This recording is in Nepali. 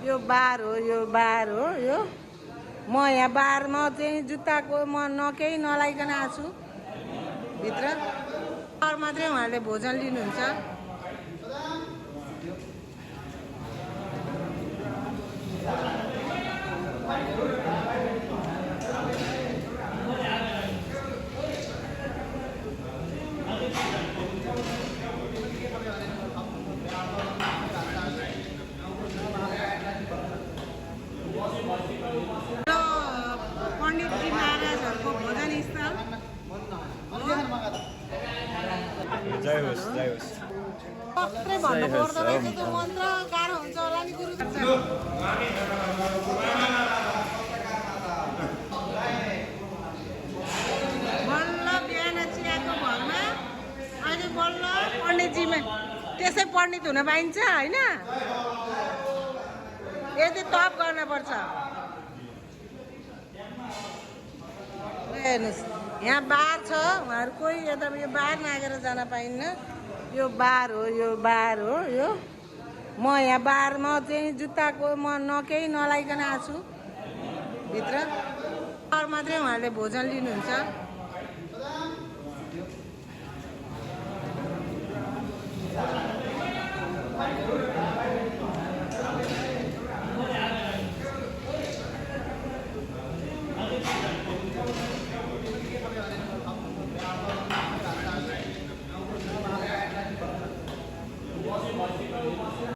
यो बार हो, यो बार हो यो। म यहाँ बारमा चाहिँ जुत्ताको म केही नलाइकन आएको छु भित्र। बार मात्रै उहाँहरूले भोजन लिनुहुन्छ। पण्डितजी महाराजहरूको भोजन स्थल। जय होस् जय होस्। मात्रै भन्नु पर्दो रहेछ त्यो मन्त्र, गाह्रो हुन्छ होला नि गुरु। बल्ल बिहान चियाको भरमा अहिले बल्ल पण्डितजीमा त्यसै पण्डित हुन पाइन्छ होइन? यदि तप गर्न पर्छ। हेर्नुहोस् यहाँ बार छ, उहाँहरू कोही यता यो बार नागेर जान पाइन्न। यो बार हो, यो बार हो यो। म यहाँ बारमा चाहिँ जुत्ताको म केही नलाइकन आएको छु भित्र। बार मात्रै उहाँहरूले भोजन लिनुहुन्छ।